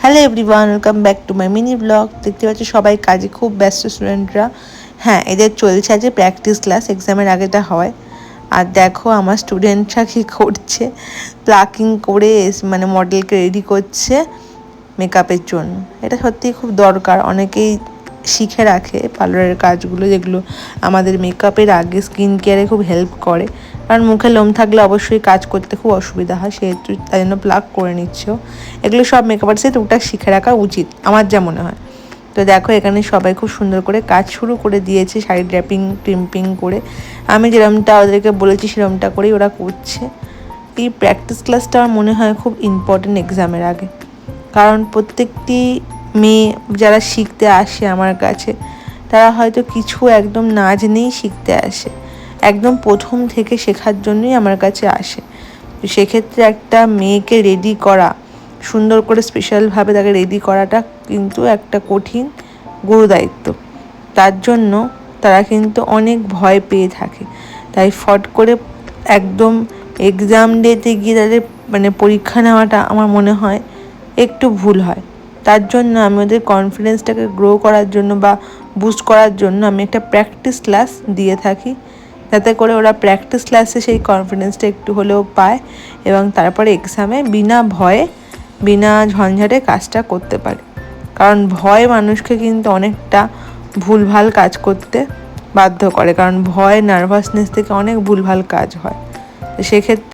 Hello everyone, welcome back to my mini blog. দেখতে পাচ্ছি সবাই কাজে খুব ব্যস্ত স্টুডেন্টরা। হ্যাঁ, এদের চলছে আজ প্র্যাকটিস ক্লাস, এক্সামের আগেটা হয়। আর দেখো আমার স্টুডেন্টরা কী করছে, প্লাকিং করে মানে মডেলকে রেডি করছে মেকআপের জন্য। এটা সত্যিই খুব দরকার, অনেকেই শিখে রাখে পার্লারের কাজগুলো, যেগুলো আমাদের মেকআপের আগে স্কিন কেয়ারে খুব হেল্প করে। কারণ মুখে লোম থাকলে অবশ্যই কাজ করতে খুব অসুবিধা হয়, সেহেতু তাই জন্য প্লাক করে নিচ্ছ। এগুলো সব মেকআপ আর্টিস্টের টুকটাক শিখে রাখা উচিত, আমার যা মনে হয়। তো দেখো এখানে সবাই খুব সুন্দর করে কাজ শুরু করে দিয়েছে, শাড়ি ড্র্যাপিং ক্রিম্পিং করে। আমি যেরকমটা ওদেরকে বলেছি সেরকমটা করেই ওরা করছে। এই প্র্যাকটিস ক্লাসটা আমার মনে হয় খুব ইম্পর্টেন্ট এক্সামের আগে। কারণ প্রত্যেকটি মেয়ে যারা শিখতে আসে আমার কাছে, তারা হয়তো কিছু একদম না জেনেই শিখতে আসে, একদম প্রথম থেকে শেখার জন্যই আমার কাছে আসে। তো সেক্ষেত্রে একটা মেয়েকে রেডি করা, সুন্দর করে স্পেশালভাবে তাকে রেডি করাটা কিন্তু একটা কঠিন গুরুদায়িত্ব। তার জন্য তারা কিন্তু অনেক ভয় পেয়ে থাকে। তাই ফট করে একদম এক্সাম ডেতে গিয়ে তাদের মানে পরীক্ষা নেওয়াটা আমার মনে হয় একটু ভুল হয়। তার জন্য আমি ওদের কনফিডেন্সটাকে গ্রো করার জন্য বা বুস্ট করার জন্য আমি একটা প্র্যাকটিস ক্লাস দিয়ে থাকি, যাতে করে ওরা প্র্যাকটিস ক্লাসে সেই কনফিডেন্সটা একটু হলেও পায় এবং তারপরে এক্সামে বিনা ভয়ে বিনা ঝঞ্ঝাটে কাজটা করতে পারে। কারণ ভয় মানুষকে কিন্তু অনেকটা ভুলভাল কাজ করতে বাধ্য করে, কারণ ভয় নার্ভাসনেস থেকে অনেক ভুলভাল কাজ হয়। তো সেক্ষেত্রে